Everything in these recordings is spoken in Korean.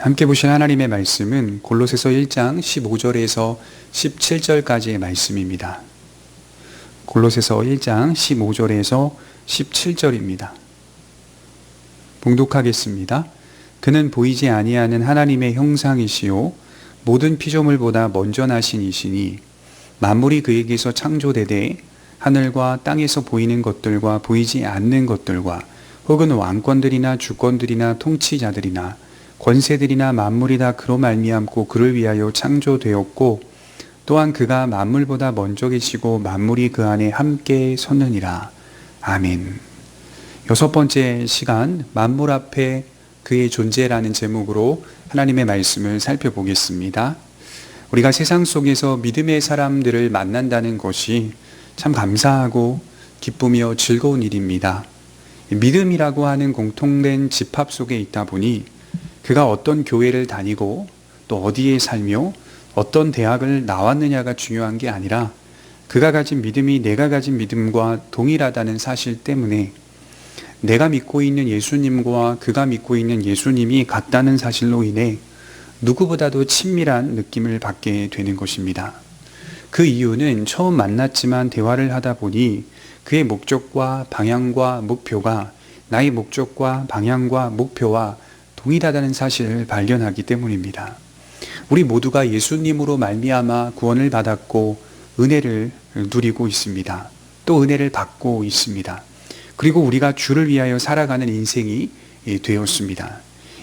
함께 보실 하나님의 말씀은 골로새서 1장 15절에서 17절까지의 말씀입니다. 골로새서 1장 15절에서 17절입니다. 봉독하겠습니다. 그는 보이지 아니하는 하나님의 형상이시요 모든 피조물보다 먼저 나신 이시니 만물이 그에게서 창조되되 하늘과 땅에서 보이는 것들과 보이지 않는 것들과 혹은 왕권들이나 주권들이나 통치자들이나 권세들이나 만물이 다 그로 말미암고 그를 위하여 창조되었고 또한 그가 만물보다 먼저 계시고 만물이 그 안에 함께 섰느니라. 아멘. 여섯 번째 시간, 만물 앞에 그의 존재라는 제목으로 하나님의 말씀을 살펴보겠습니다. 우리가 세상 속에서 믿음의 사람들을 만난다는 것이 참 감사하고 기쁘며 즐거운 일입니다. 믿음이라고 하는 공통된 집합 속에 있다 보니 그가 어떤 교회를 다니고 또 어디에 살며 어떤 대학을 나왔느냐가 중요한 게 아니라 그가 가진 믿음이 내가 가진 믿음과 동일하다는 사실 때문에 내가 믿고 있는 예수님과 그가 믿고 있는 예수님이 같다는 사실로 인해 누구보다도 친밀한 느낌을 받게 되는 것입니다. 그 이유는 처음 만났지만 대화를 하다 보니 그의 목적과 방향과 목표가 나의 목적과 방향과 목표와 동일하다는 사실을 발견하기 때문입니다. 우리 모두가 예수님으로 말미암아 구원을 받았고 은혜를 누리고 있습니다. 또 은혜를 받고 있습니다. 그리고 우리가 주를 위하여 살아가는 인생이 되었습니다.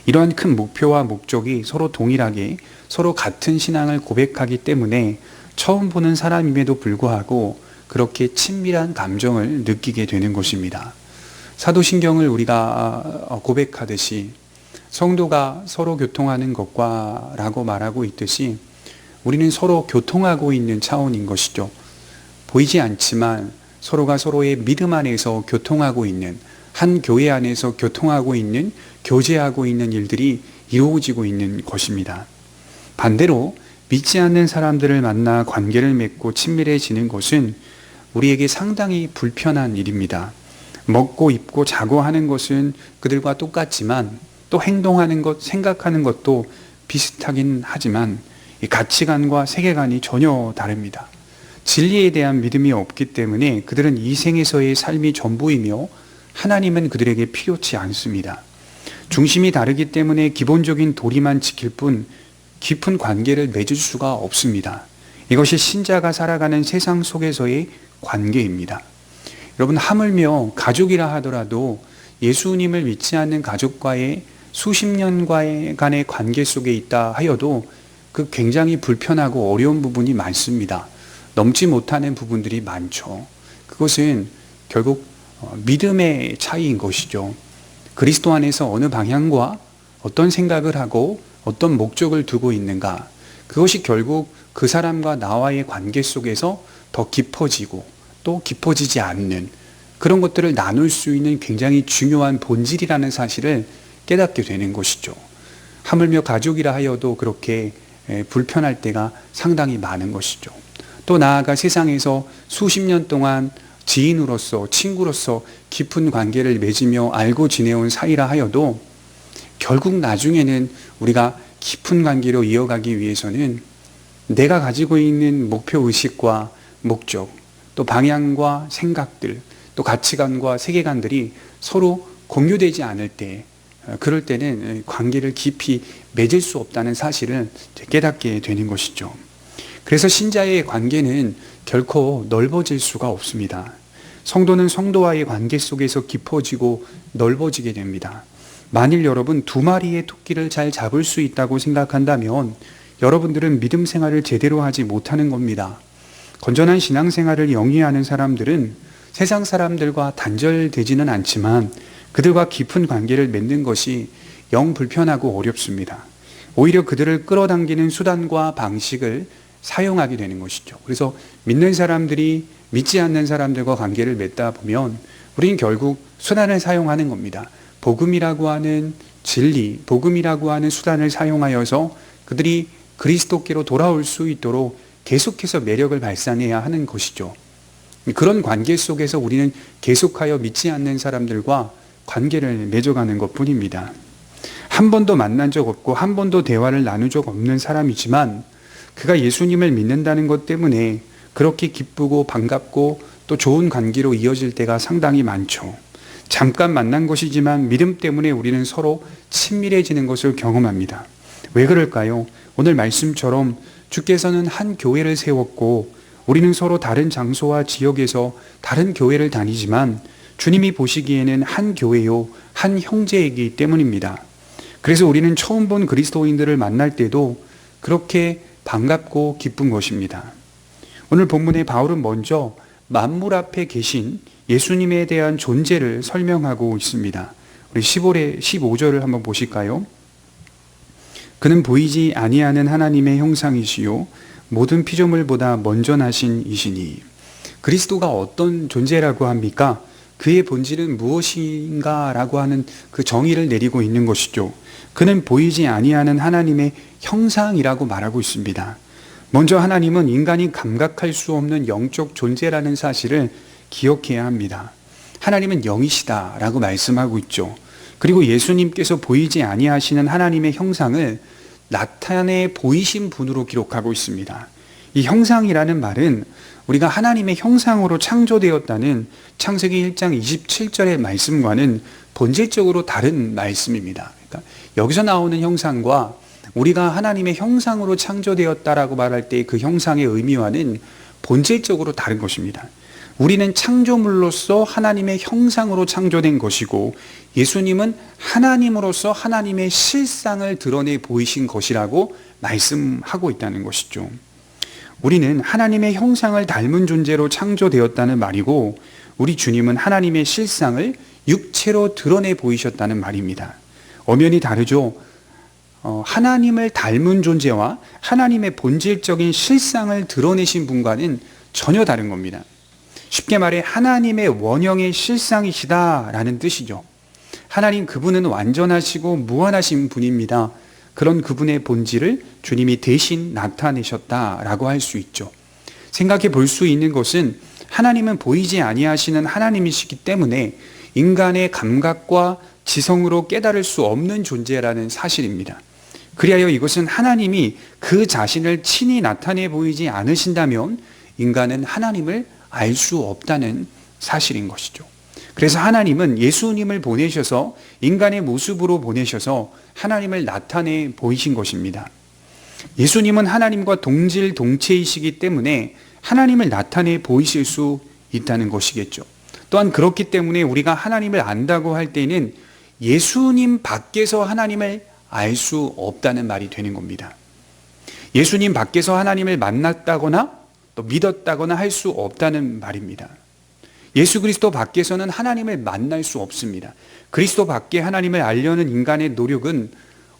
이러한 큰 목표와 목적이 서로 동일하게 서로 같은 신앙을 고백하기 때문에 처음 보는 사람임에도 불구하고 그렇게 친밀한 감정을 느끼게 되는 것입니다. 사도신경을 우리가 고백하듯이 성도가 서로 교통하는 것과 라고 말하고 있듯이 우리는 서로 교통하고 있는 차원인 것이죠. 보이지 않지만 서로가 서로의 믿음 안에서 교통하고 있는, 한 교회 안에서 교통하고 있는, 교제하고 있는 일들이 이루어지고 있는 것입니다. 반대로 믿지 않는 사람들을 만나 관계를 맺고 친밀해지는 것은 우리에게 상당히 불편한 일입니다. 먹고 입고 자고 하는 것은 그들과 똑같지만 또 행동하는 것, 생각하는 것도 비슷하긴 하지만 이 가치관과 세계관이 전혀 다릅니다. 진리에 대한 믿음이 없기 때문에 그들은 이 생에서의 삶이 전부이며 하나님은 그들에게 필요치 않습니다. 중심이 다르기 때문에 기본적인 도리만 지킬 뿐 깊은 관계를 맺을 수가 없습니다. 이것이 신자가 살아가는 세상 속에서의 관계입니다. 여러분, 하물며 가족이라 하더라도 예수님을 믿지 않는 가족과의 수십 년간의 관계 속에 있다 하여도 그 굉장히 불편하고 어려운 부분이 많습니다. 넘지 못하는 부분들이 많죠. 그것은 결국 믿음의 차이인 것이죠. 그리스도 안에서 어느 방향과 어떤 생각을 하고 어떤 목적을 두고 있는가, 그것이 결국 그 사람과 나와의 관계 속에서 더 깊어지고 또 깊어지지 않는 그런 것들을 나눌 수 있는 굉장히 중요한 본질이라는 사실을 깨닫게 되는 것이죠. 하물며 가족이라 하여도 그렇게 불편할 때가 상당히 많은 것이죠. 또 나아가 세상에서 수십 년 동안 지인으로서, 친구로서 깊은 관계를 맺으며 알고 지내온 사이라 하여도 결국 나중에는 우리가 깊은 관계로 이어가기 위해서는 내가 가지고 있는 목표의식과 목적, 또 방향과 생각들, 또 가치관과 세계관들이 서로 공유되지 않을 때, 그럴 때는 관계를 깊이 맺을 수 없다는 사실을 깨닫게 되는 것이죠. 그래서 신자의 관계는 결코 넓어질 수가 없습니다. 성도는 성도와의 관계 속에서 깊어지고 넓어지게 됩니다. 만일 여러분 두 마리의 토끼를 잘 잡을 수 있다고 생각한다면 여러분들은 믿음 생활을 제대로 하지 못하는 겁니다. 건전한 신앙생활을 영위하는 사람들은 세상 사람들과 단절되지는 않지만 그들과 깊은 관계를 맺는 것이 영 불편하고 어렵습니다. 오히려 그들을 끌어당기는 수단과 방식을 사용하게 되는 것이죠. 그래서 믿는 사람들이 믿지 않는 사람들과 관계를 맺다 보면 우리는 결국 수단을 사용하는 겁니다. 복음이라고 하는 진리, 복음이라고 하는 수단을 사용하여서 그들이 그리스도께로 돌아올 수 있도록 계속해서 매력을 발산해야 하는 것이죠. 그런 관계 속에서 우리는 계속하여 믿지 않는 사람들과 관계를 맺어가는 것뿐입니다. 한 번도 만난 적 없고 한 번도 대화를 나눈 적 없는 사람이지만 그가 예수님을 믿는다는 것 때문에 그렇게 기쁘고 반갑고 또 좋은 관계로 이어질 때가 상당히 많죠. 잠깐 만난 것이지만 믿음 때문에 우리는 서로 친밀해지는 것을 경험합니다. 왜 그럴까요? 오늘 말씀처럼 주께서는 한 교회를 세웠고 우리는 서로 다른 장소와 지역에서 다른 교회를 다니지만 주님이 보시기에는 한 교회요, 한 형제이기 때문입니다. 그래서 우리는 처음 본 그리스도인들을 만날 때도 그렇게 반갑고 기쁜 것입니다. 오늘 본문에 바울은 먼저 만물 앞에 계신 예수님에 대한 존재를 설명하고 있습니다. 우리 15절을 한번 보실까요? 그는 보이지 아니하는 하나님의 형상이시요 모든 피조물보다 먼저 나신 이시니. 그리스도가 어떤 존재라고 합니까? 그의 본질은 무엇인가 라고 하는 그 정의를 내리고 있는 것이죠. 그는 보이지 아니하는 하나님의 형상이라고 말하고 있습니다. 먼저 하나님은 인간이 감각할 수 없는 영적 존재라는 사실을 기억해야 합니다. 하나님은 영이시다라고 말씀하고 있죠. 그리고 예수님께서 보이지 아니하시는 하나님의 형상을 나타내 보이신 분으로 기록하고 있습니다. 이 형상이라는 말은 우리가 하나님의 형상으로 창조되었다는 창세기 1장 27절의 말씀과는 본질적으로 다른 말씀입니다. 그러니까 여기서 나오는 형상과 우리가 하나님의 형상으로 창조되었다라고 말할 때 그 형상의 의미와는 본질적으로 다른 것입니다. 우리는 창조물로서 하나님의 형상으로 창조된 것이고 예수님은 하나님으로서 하나님의 실상을 드러내 보이신 것이라고 말씀하고 있다는 것이죠. 우리는 하나님의 형상을 닮은 존재로 창조되었다는 말이고 우리 주님은 하나님의 실상을 육체로 드러내 보이셨다는 말입니다. 엄연히 다르죠. 하나님을 닮은 존재와 하나님의 본질적인 실상을 드러내신 분과는 전혀 다른 겁니다. 쉽게 말해 하나님의 원형의 실상이시다라는 뜻이죠. 하나님 그분은 완전하시고 무한하신 분입니다. 그런 그분의 본질을 주님이 대신 나타내셨다라고 할 수 있죠. 생각해 볼 수 있는 것은 하나님은 보이지 아니하시는 하나님이시기 때문에 인간의 감각과 지성으로 깨달을 수 없는 존재라는 사실입니다. 그리하여 이것은 하나님이 그 자신을 친히 나타내 보이지 않으신다면 인간은 하나님을 알 수 없다는 사실인 것이죠. 그래서 하나님은 예수님을 보내셔서 인간의 모습으로 보내셔서 하나님을 나타내 보이신 것입니다. 예수님은 하나님과 동질 동체이시기 때문에 하나님을 나타내 보이실 수 있다는 것이겠죠. 또한 그렇기 때문에 우리가 하나님을 안다고 할 때는 예수님 밖에서 하나님을 알 수 없다는 말이 되는 겁니다. 예수님 밖에서 하나님을 만났다거나 또 믿었다거나 할 수 없다는 말입니다. 예수 그리스도 밖에서는 하나님을 만날 수 없습니다. 그리스도 밖에 하나님을 알려는 인간의 노력은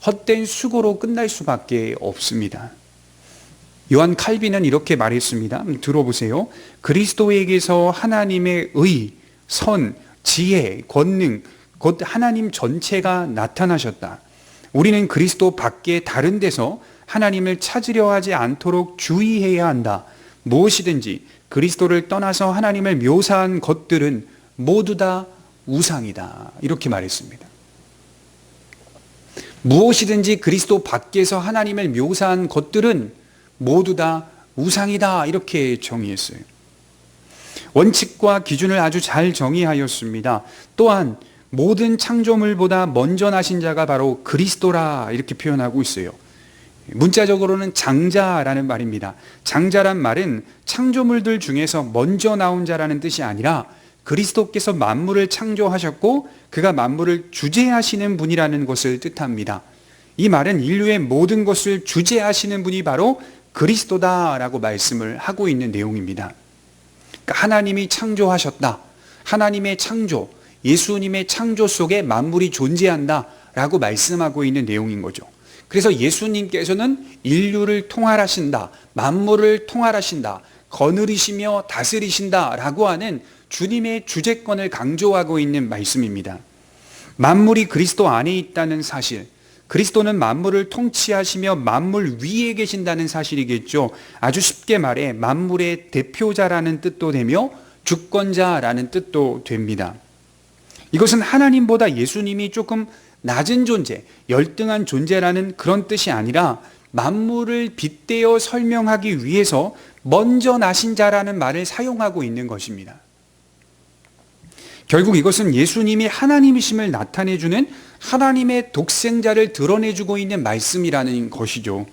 헛된 수고로 끝날 수밖에 없습니다. 요한 칼빈은 이렇게 말했습니다. 들어보세요. 그리스도에게서 하나님의 의, 선, 지혜, 권능, 곧 하나님 전체가 나타나셨다. 우리는 그리스도 밖에 다른 데서 하나님을 찾으려 하지 않도록 주의해야 한다. 무엇이든지 그리스도를 떠나서 하나님을 묘사한 것들은 모두 다 우상이다. 이렇게 말했습니다. 무엇이든지 그리스도 밖에서 하나님을 묘사한 것들은 모두 다 우상이다. 이렇게 정의했어요. 원칙과 기준을 아주 잘 정의하였습니다. 또한 모든 창조물보다 먼저 나신 자가 바로 그리스도라 이렇게 표현하고 있어요. 문자적으로는 장자라는 말입니다. 장자란 말은 창조물들 중에서 먼저 나온 자라는 뜻이 아니라 그리스도께서 만물을 창조하셨고 그가 만물을 주재하시는 분이라는 것을 뜻합니다. 이 말은 인류의 모든 것을 주재하시는 분이 바로 그리스도다라고 말씀을 하고 있는 내용입니다. 그러니까 하나님이 창조하셨다. 하나님의 창조, 예수님의 창조 속에 만물이 존재한다라고 말씀하고 있는 내용인 거죠. 그래서 예수님께서는 인류를 통할하신다, 만물을 통할하신다, 거느리시며 다스리신다라고 하는 주님의 주재권을 강조하고 있는 말씀입니다. 만물이 그리스도 안에 있다는 사실, 그리스도는 만물을 통치하시며 만물 위에 계신다는 사실이겠죠. 아주 쉽게 말해 만물의 대표자라는 뜻도 되며 주권자라는 뜻도 됩니다. 이것은 하나님보다 예수님이 조금 낮은 존재, 열등한 존재라는 그런 뜻이 아니라 만물을 빗대어 설명하기 위해서 먼저 나신 자라는 말을 사용하고 있는 것입니다. 결국 이것은 예수님이 하나님이심을 나타내주는 하나님의 독생자를 드러내주고 있는 말씀이라는 것이죠.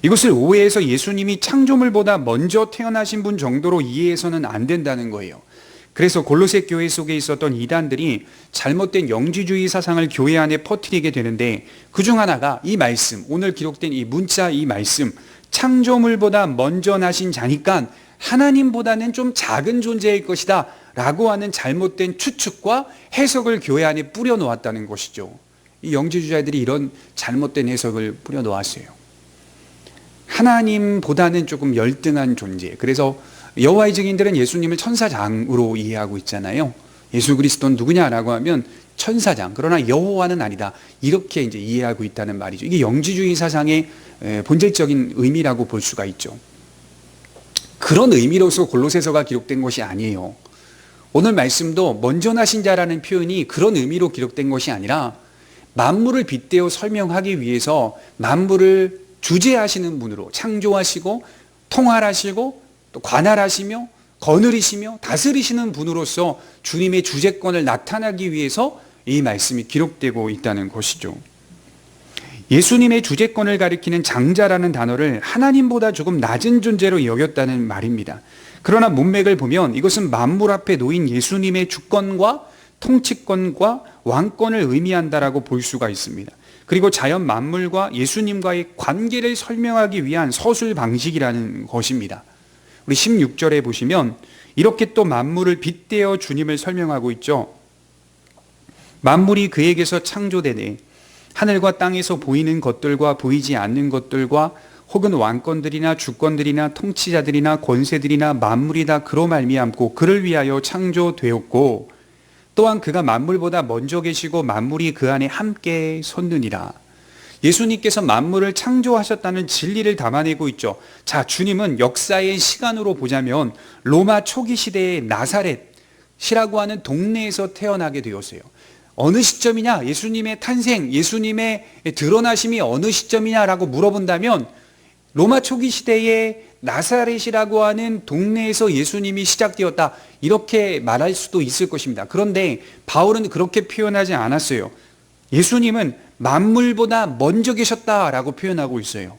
이것을 오해해서 예수님이 창조물보다 먼저 태어나신 분 정도로 이해해서는 안 된다는 거예요. 그래서 골로새 교회 속에 있었던 이단들이 잘못된 영지주의 사상을 교회 안에 퍼뜨리게 되는데, 그중 하나가 이 말씀, 오늘 기록된 이 문자, 이 말씀, 창조물보다 먼저 나신 자니까 하나님보다는 좀 작은 존재일 것이다 라고 하는 잘못된 추측과 해석을 교회 안에 뿌려놓았다는 것이죠. 이 영지주의자들이 이런 잘못된 해석을 뿌려놓았어요. 하나님보다는 조금 열등한 존재. 그래서 여호와의 증인들은 예수님을 천사장으로 이해하고 있잖아요. 예수 그리스도는 누구냐라고 하면 천사장, 그러나 여호와는 아니다, 이렇게 이제 이해하고 있다는 말이죠. 이게 영지주의 사상의 본질적인 의미라고 볼 수가 있죠. 그런 의미로서 골로새서가 기록된 것이 아니에요. 오늘 말씀도 먼저 나신 자라는 표현이 그런 의미로 기록된 것이 아니라 만물을 빗대어 설명하기 위해서 만물을 주재하시는 분으로, 창조하시고 통할하시고 또 관할하시며 거느리시며 다스리시는 분으로서 주님의 주재권을 나타나기 위해서 이 말씀이 기록되고 있다는 것이죠. 예수님의 주재권을 가리키는 장자라는 단어를 하나님보다 조금 낮은 존재로 여겼다는 말입니다. 그러나 문맥을 보면 이것은 만물 앞에 놓인 예수님의 주권과 통치권과 왕권을 의미한다라고 볼 수가 있습니다. 그리고 자연 만물과 예수님과의 관계를 설명하기 위한 서술 방식이라는 것입니다. 우리 16절에 보시면 이렇게 또 만물을 빗대어 주님을 설명하고 있죠. 만물이 그에게서 창조되네. 하늘과 땅에서 보이는 것들과 보이지 않는 것들과 혹은 왕권들이나 주권들이나 통치자들이나 권세들이나 만물이 다 그로 말미암고 그를 위하여 창조되었고 또한 그가 만물보다 먼저 계시고 만물이 그 안에 함께 섰느니라. 예수님께서 만물을 창조하셨다는 진리를 담아내고 있죠. 자, 주님은 역사의 시간으로 보자면 로마 초기 시대의 나사렛이라고 하는 동네에서 태어나게 되었어요. 어느 시점이냐? 예수님의 탄생, 예수님의 드러나심이 어느 시점이냐라고 물어본다면 로마 초기 시대의 나사렛이라고 하는 동네에서 예수님이 시작되었다, 이렇게 말할 수도 있을 것입니다. 그런데 바울은 그렇게 표현하지 않았어요. 예수님은 만물보다 먼저 계셨다라고 표현하고 있어요.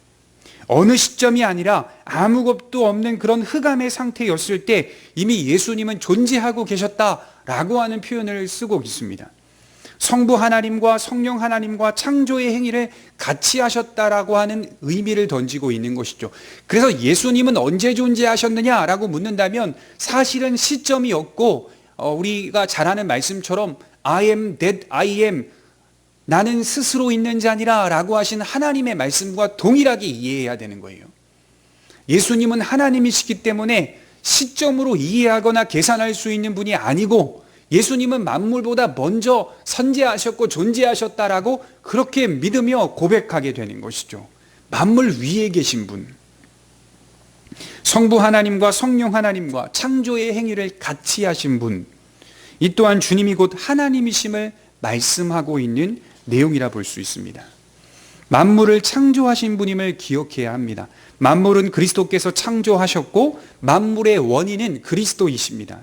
어느 시점이 아니라 아무것도 없는 그런 흑암의 상태였을 때 이미 예수님은 존재하고 계셨다라고 하는 표현을 쓰고 있습니다. 성부 하나님과 성령 하나님과 창조의 행위를 같이 하셨다라고 하는 의미를 던지고 있는 것이죠. 그래서 예수님은 언제 존재하셨느냐라고 묻는다면 사실은 시점이 없고 우리가 잘 아는 말씀처럼 I am that I am, 나는 스스로 있는 자니라 라고 하신 하나님의 말씀과 동일하게 이해해야 되는 거예요. 예수님은 하나님이시기 때문에 시점으로 이해하거나 계산할 수 있는 분이 아니고 예수님은 만물보다 먼저 선재하셨고 존재하셨다라고 그렇게 믿으며 고백하게 되는 것이죠. 만물 위에 계신 분, 성부 하나님과 성령 하나님과 창조의 행위를 같이 하신 분, 이 또한 주님이 곧 하나님이심을 말씀하고 있는 내용이라 볼 수 있습니다. 만물을 창조하신 분임을 기억해야 합니다. 만물은 그리스도께서 창조하셨고 만물의 원인은 그리스도이십니다.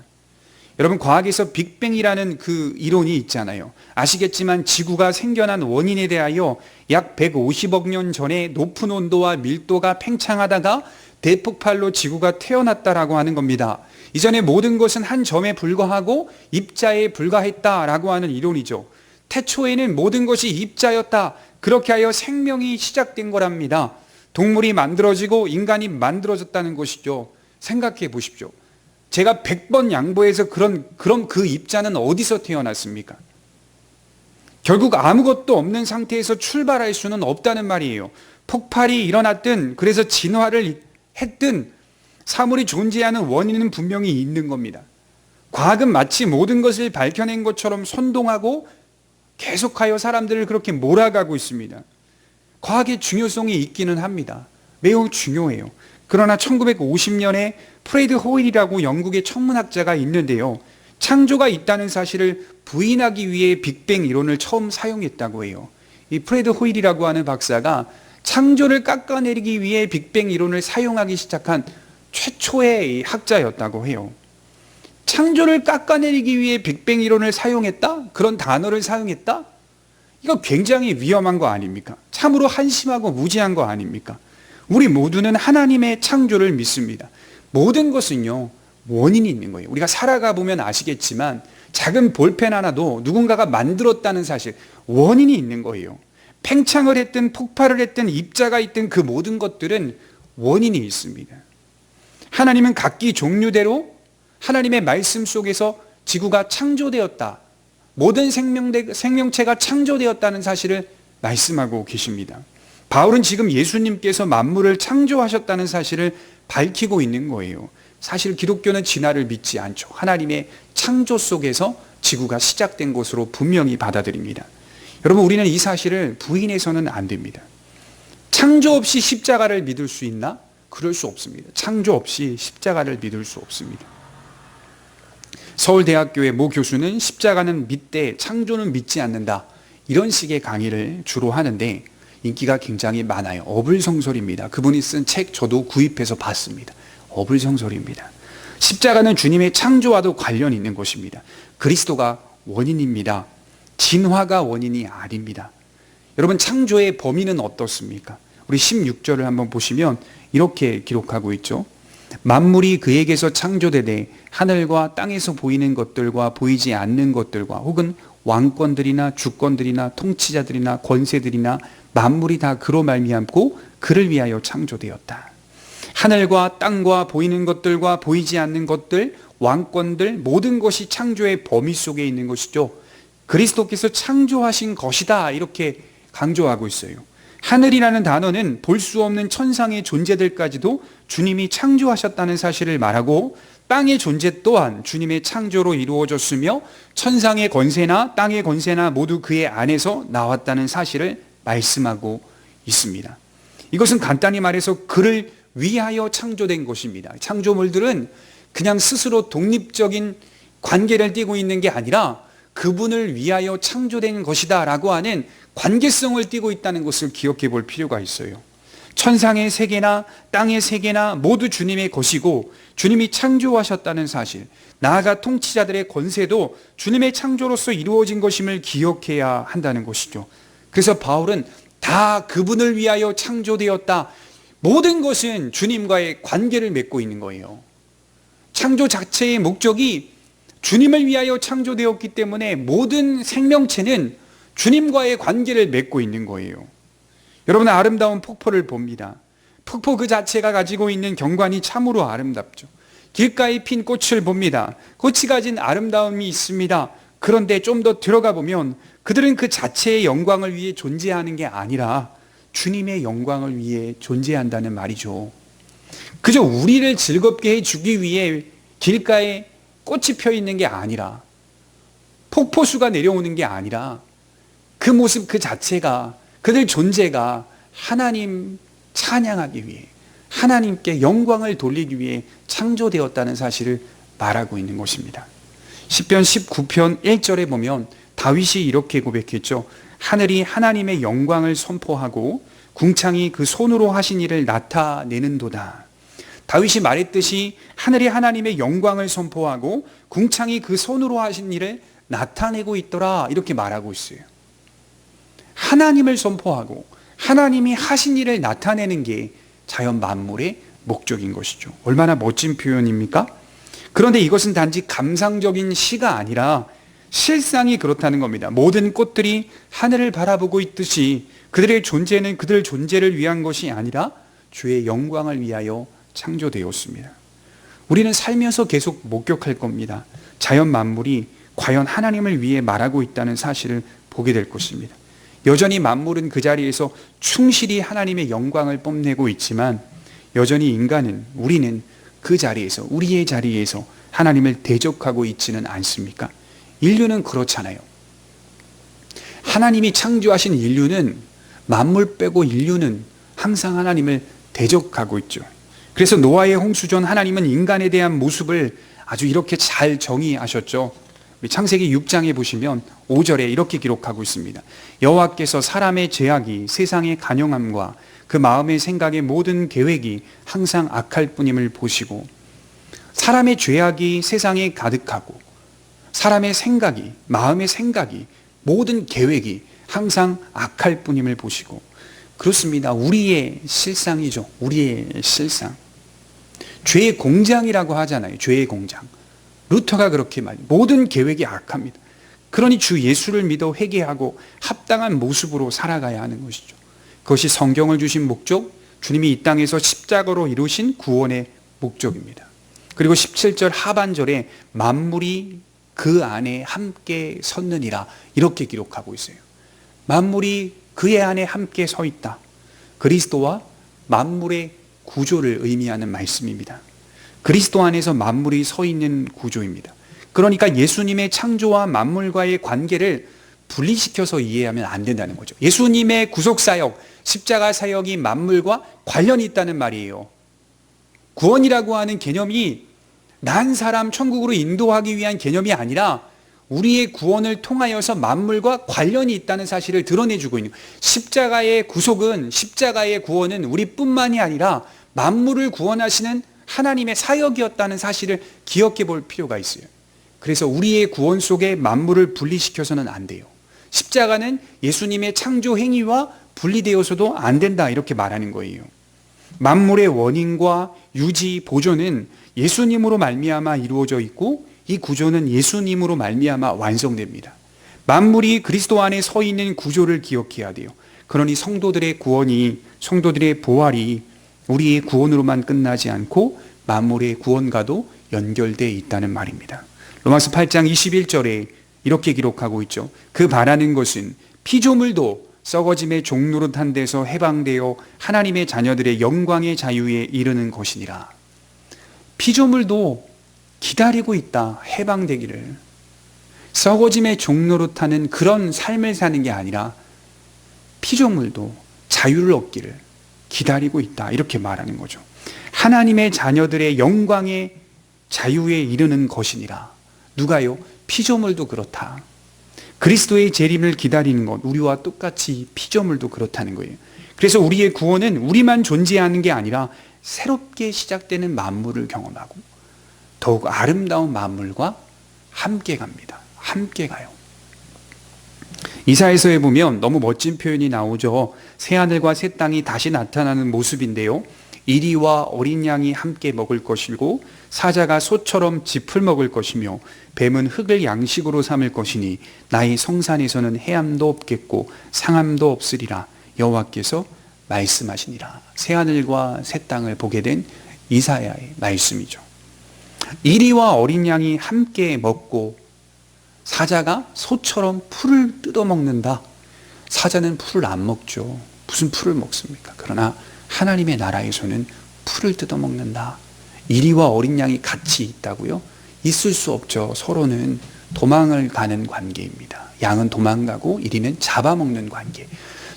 여러분, 과학에서 빅뱅이라는 그 이론이 있잖아요. 아시겠지만 지구가 생겨난 원인에 대하여 약 150억 년 전에 높은 온도와 밀도가 팽창하다가 대폭발로 지구가 태어났다라고 하는 겁니다. 이전에 모든 것은 한 점에 불과하고 입자에 불과했다라고 하는 이론이죠. 태초에는 모든 것이 입자였다, 그렇게 하여 생명이 시작된 거랍니다. 동물이 만들어지고 인간이 만들어졌다는 것이죠. 생각해 보십시오. 제가 100번 양보해서 그럼 그 입자는 어디서 태어났습니까? 결국 아무것도 없는 상태에서 출발할 수는 없다는 말이에요. 폭발이 일어났든 그래서 진화를 했든 사물이 존재하는 원인은 분명히 있는 겁니다. 과학은 마치 모든 것을 밝혀낸 것처럼 선동하고 계속하여 사람들을 그렇게 몰아가고 있습니다. 과학의 중요성이 있기는 합니다. 매우 중요해요. 그러나 1950년에 프레드 호일이라고 영국의 천문학자가 있는데요. 창조가 있다는 사실을 부인하기 위해 빅뱅 이론을 처음 사용했다고 해요. 이 프레드 호일이라고 하는 박사가 창조를 깎아내리기 위해 빅뱅 이론을 사용하기 시작한 최초의 학자였다고 해요. 창조를 깎아내리기 위해 빅뱅 이론을 사용했다? 그런 단어를 사용했다? 이거 굉장히 위험한 거 아닙니까? 참으로 한심하고 무지한 거 아닙니까? 우리 모두는 하나님의 창조를 믿습니다. 모든 것은요, 원인이 있는 거예요. 우리가 살아가 보면 아시겠지만 작은 볼펜 하나도 누군가가 만들었다는 사실, 원인이 있는 거예요. 팽창을 했든 폭발을 했든 입자가 있든 그 모든 것들은 원인이 있습니다. 하나님은 각기 종류대로 하나님의 말씀 속에서 지구가 창조되었다. 모든 생명체가 창조되었다는 사실을 말씀하고 계십니다. 바울은 지금 예수님께서 만물을 창조하셨다는 사실을 밝히고 있는 거예요. 사실 기독교는 진화를 믿지 않죠. 하나님의 창조 속에서 지구가 시작된 것으로 분명히 받아들입니다. 여러분, 우리는 이 사실을 부인해서는 안 됩니다. 창조 없이 십자가를 믿을 수 있나? 그럴 수 없습니다. 창조 없이 십자가를 믿을 수 없습니다. 서울대학교의 모 교수는 십자가는 믿되 창조는 믿지 않는다, 이런 식의 강의를 주로 하는데 인기가 굉장히 많아요. 어불성설입니다. 그분이 쓴 책 저도 구입해서 봤습니다. 어불성설입니다. 십자가는 주님의 창조와도 관련이 있는 것입니다. 그리스도가 원인입니다. 진화가 원인이 아닙니다. 여러분, 창조의 범위는 어떻습니까? 우리 16절을 한번 보시면 이렇게 기록하고 있죠. 만물이 그에게서 창조되되 하늘과 땅에서 보이는 것들과 보이지 않는 것들과 혹은 왕권들이나 주권들이나 통치자들이나 권세들이나 만물이 다 그로 말미암고 그를 위하여 창조되었다. 하늘과 땅과 보이는 것들과 보이지 않는 것들, 왕권들, 모든 것이 창조의 범위 속에 있는 것이죠. 그리스도께서 창조하신 것이다, 이렇게 강조하고 있어요. 하늘이라는 단어는 볼 수 없는 천상의 존재들까지도 주님이 창조하셨다는 사실을 말하고, 땅의 존재 또한 주님의 창조로 이루어졌으며 천상의 권세나 땅의 권세나 모두 그의 안에서 나왔다는 사실을 말씀하고 있습니다. 이것은 간단히 말해서 그를 위하여 창조된 것입니다. 창조물들은 그냥 스스로 독립적인 관계를 띠고 있는 게 아니라 그분을 위하여 창조된 것이다 라고 하는 관계성을 띠고 있다는 것을 기억해 볼 필요가 있어요. 천상의 세계나 땅의 세계나 모두 주님의 것이고 주님이 창조하셨다는 사실, 나아가 통치자들의 권세도 주님의 창조로서 이루어진 것임을 기억해야 한다는 것이죠. 그래서 바울은 다 그분을 위하여 창조되었다. 모든 것은 주님과의 관계를 맺고 있는 거예요. 창조 자체의 목적이 주님을 위하여 창조되었기 때문에 모든 생명체는 주님과의 관계를 맺고 있는 거예요. 여러분, 아름다운 폭포를 봅니다. 폭포 그 자체가 가지고 있는 경관이 참으로 아름답죠. 길가에 핀 꽃을 봅니다. 꽃이 가진 아름다움이 있습니다. 그런데 좀 더 들어가 보면 그들은 그 자체의 영광을 위해 존재하는 게 아니라 주님의 영광을 위해 존재한다는 말이죠. 그저 우리를 즐겁게 해주기 위해 길가에 꽃이 펴 있는 게 아니라, 폭포수가 내려오는 게 아니라 그 모습 그 자체가, 그들 존재가 하나님 찬양하기 위해, 하나님께 영광을 돌리기 위해 창조되었다는 사실을 말하고 있는 것입니다. 시편 19편 1절에 보면 다윗이 이렇게 고백했죠. 하늘이 하나님의 영광을 선포하고 궁창이 그 손으로 하신 일을 나타내는도다. 다윗이 말했듯이 하늘이 하나님의 영광을 선포하고 궁창이 그 손으로 하신 일을 나타내고 있더라, 이렇게 말하고 있어요. 하나님을 선포하고 하나님이 하신 일을 나타내는 게 자연 만물의 목적인 것이죠. 얼마나 멋진 표현입니까? 그런데 이것은 단지 감상적인 시가 아니라 실상이 그렇다는 겁니다. 모든 꽃들이 하늘을 바라보고 있듯이 그들의 존재는 그들 존재를 위한 것이 아니라 주의 영광을 위하여 창조되었습니다. 우리는 살면서 계속 목격할 겁니다. 자연 만물이 과연 하나님을 위해 말하고 있다는 사실을 보게 될 것입니다. 여전히 만물은 그 자리에서 충실히 하나님의 영광을 뽐내고 있지만 여전히 인간은, 우리는 그 자리에서, 우리의 자리에서 하나님을 대적하고 있지는 않습니까? 인류는 그렇잖아요. 하나님이 창조하신 인류는, 만물 빼고 인류는 항상 하나님을 대적하고 있죠. 그래서 노아의 홍수 전 하나님은 인간에 대한 모습을 아주 이렇게 잘 정의하셨죠. 우리 창세기 6장에 보시면 5절에 이렇게 기록하고 있습니다. 여호와께서 사람의 죄악이 세상의 간용함과 그 마음의 생각의 모든 계획이 항상 악할 뿐임을 보시고, 사람의 죄악이 세상에 가득하고 사람의 생각이, 마음의 생각이, 모든 계획이 항상 악할 뿐임을 보시고, 그렇습니다. 우리의 실상이죠. 우리의 실상. 죄의 공장이라고 하잖아요. 죄의 공장. 루터가 그렇게 말해요. 모든 계획이 악합니다. 그러니 주 예수를 믿어 회개하고 합당한 모습으로 살아가야 하는 것이죠. 그것이 성경을 주신 목적, 주님이 이 땅에서 십자가로 이루신 구원의 목적입니다. 그리고 17절 하반절에 만물이 그 안에 함께 섰느니라 이렇게 기록하고 있어요. 만물이 그의 안에 함께 서 있다. 그리스도와 만물의 구조를 의미하는 말씀입니다. 그리스도 안에서 만물이 서 있는 구조입니다. 그러니까 예수님의 창조와 만물과의 관계를 분리시켜서 이해하면 안 된다는 거죠. 예수님의 구속사역, 십자가 사역이 만물과 관련이 있다는 말이에요. 구원이라고 하는 개념이 난 사람 천국으로 인도하기 위한 개념이 아니라 우리의 구원을 통하여서 만물과 관련이 있다는 사실을 드러내주고 있는, 십자가의 구속은, 십자가의 구원은 우리뿐만이 아니라 만물을 구원하시는 하나님의 사역이었다는 사실을 기억해 볼 필요가 있어요. 그래서 우리의 구원 속에 만물을 분리시켜서는 안 돼요. 십자가는 예수님의 창조 행위와 분리되어서도 안 된다 이렇게 말하는 거예요. 만물의 원인과 유지, 보존은 예수님으로 말미암아 이루어져 있고 이 구조는 예수님으로 말미암아 완성됩니다. 만물이 그리스도 안에 서 있는 구조를 기억해야 돼요. 그러니 성도들의 구원이, 성도들의 부활이 우리의 구원으로만 끝나지 않고 만물의 구원과도 연결되어 있다는 말입니다. 로마서 8장 21절에 이렇게 기록하고 있죠. 그 바라는 것은 피조물도 썩어짐의 종노릇한 데서 해방되어 하나님의 자녀들의 영광의 자유에 이르는 것이니라. 피조물도 기다리고 있다. 해방되기를. 썩어짐의 종노릇하는 그런 삶을 사는 게 아니라 피조물도 자유를 얻기를 기다리고 있다. 이렇게 말하는 거죠. 하나님의 자녀들의 영광의 자유에 이르는 것이니라. 누가요? 피조물도 그렇다. 그리스도의 재림을 기다리는 것, 우리와 똑같이 피조물도 그렇다는 거예요. 그래서 우리의 구원은 우리만 존재하는 게 아니라 새롭게 시작되는 만물을 경험하고 더욱 아름다운 만물과 함께 갑니다. 함께 가요. 이사야서에 보면 너무 멋진 표현이 나오죠. 새하늘과 새 땅이 다시 나타나는 모습인데요. 이리와 어린 양이 함께 먹을 것이고 사자가 소처럼 짚을 먹을 것이며 뱀은 흙을 양식으로 삼을 것이니 나의 성산에서는 해함도 없겠고 상함도 없으리라 여호와께서 말씀하시니라. 새하늘과 새 땅을 보게 된 이사야의 말씀이죠. 이리와 어린 양이 함께 먹고 사자가 소처럼 풀을 뜯어먹는다. 사자는 풀을 안 먹죠. 무슨 풀을 먹습니까? 그러나 하나님의 나라에서는 풀을 뜯어먹는다. 이리와 어린 양이 같이 있다고요? 있을 수 없죠. 서로는 도망을 가는 관계입니다. 양은 도망가고 이리는 잡아먹는 관계.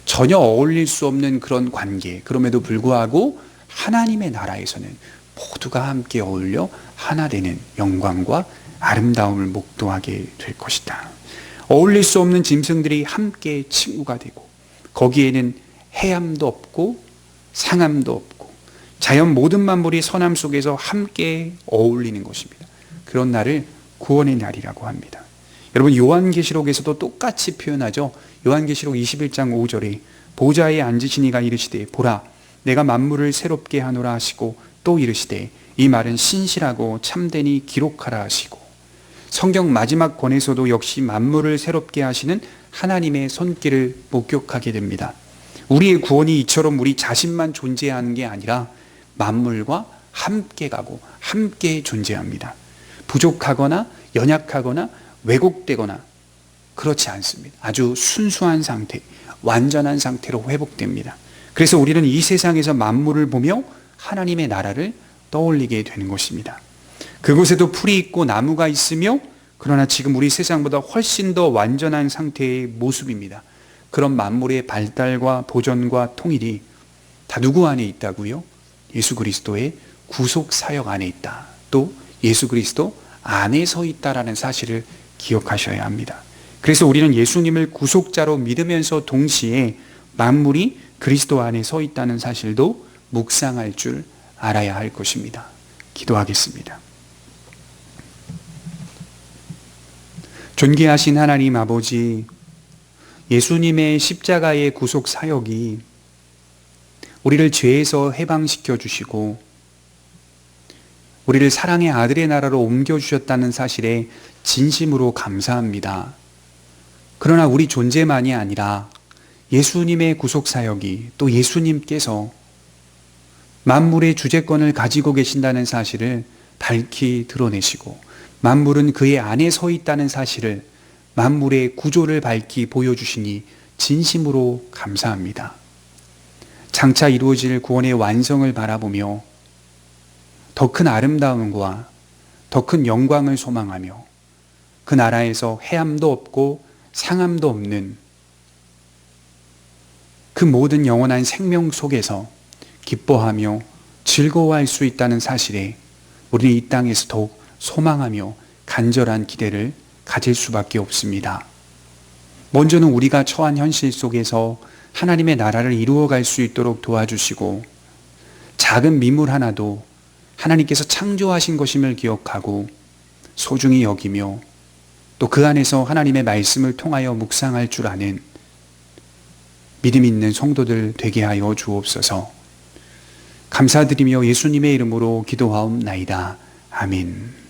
전혀 어울릴 수 없는 그런 관계. 그럼에도 불구하고 하나님의 나라에서는 모두가 함께 어울려 하나 되는 영광과 아름다움을 목도하게 될 것이다. 어울릴 수 없는 짐승들이 함께 친구가 되고 거기에는 해함도 없고 상함도 없고 자연 모든 만물이 선함 속에서 함께 어울리는 것입니다. 그런 날을 구원의 날이라고 합니다. 여러분 요한계시록에서도 똑같이 표현하죠. 요한계시록 21장 5절에 보좌에 앉으신 이가 이르시되 보라 내가 만물을 새롭게 하노라 하시고 또 이르시되 이 말은 신실하고 참되니 기록하라 하시고, 성경 마지막 권에서도 역시 만물을 새롭게 하시는 하나님의 손길을 목격하게 됩니다. 우리의 구원이 이처럼 우리 자신만 존재하는 게 아니라 만물과 함께 가고 함께 존재합니다. 부족하거나 연약하거나 왜곡되거나 그렇지 않습니다. 아주 순수한 상태, 완전한 상태로 회복됩니다. 그래서 우리는 이 세상에서 만물을 보며 하나님의 나라를 떠올리게 되는 것입니다. 그곳에도 풀이 있고 나무가 있으며 그러나 지금 우리 세상보다 훨씬 더 완전한 상태의 모습입니다. 그런 만물의 발달과 보존과 통일이 다 누구 안에 있다고요? 예수 그리스도의 구속 사역 안에 있다. 또 예수 그리스도 안에 서 있다라는 사실을 기억하셔야 합니다. 그래서 우리는 예수님을 구속자로 믿으면서 동시에 만물이 그리스도 안에 서 있다는 사실도 묵상할 줄 알아야 할 것입니다. 기도하겠습니다. 존귀하신 하나님 아버지, 예수님의 십자가의 구속 사역이 우리를 죄에서 해방시켜 주시고 우리를 사랑의 아들의 나라로 옮겨주셨다는 사실에 진심으로 감사합니다. 그러나 우리 존재만이 아니라 예수님의 구속사역이 또 예수님께서 만물의 주재권을 가지고 계신다는 사실을 밝히 드러내시고 만물은 그의 안에 서 있다는 사실을 만물의 구조를 밝히 보여주시니 진심으로 감사합니다. 장차 이루어질 구원의 완성을 바라보며 더 큰 아름다움과 더 큰 영광을 소망하며 그 나라에서 해함도 없고 상함도 없는 그 모든 영원한 생명 속에서 기뻐하며 즐거워할 수 있다는 사실에 우리는 이 땅에서 더욱 소망하며 간절한 기대를 가질 수밖에 없습니다. 먼저는 우리가 처한 현실 속에서 하나님의 나라를 이루어갈 수 있도록 도와주시고 작은 미물 하나도 하나님께서 창조하신 것임을 기억하고 소중히 여기며 또 그 안에서 하나님의 말씀을 통하여 묵상할 줄 아는 믿음 있는 성도들 되게 하여 주옵소서. 감사드리며 예수님의 이름으로 기도하옵나이다. 아멘.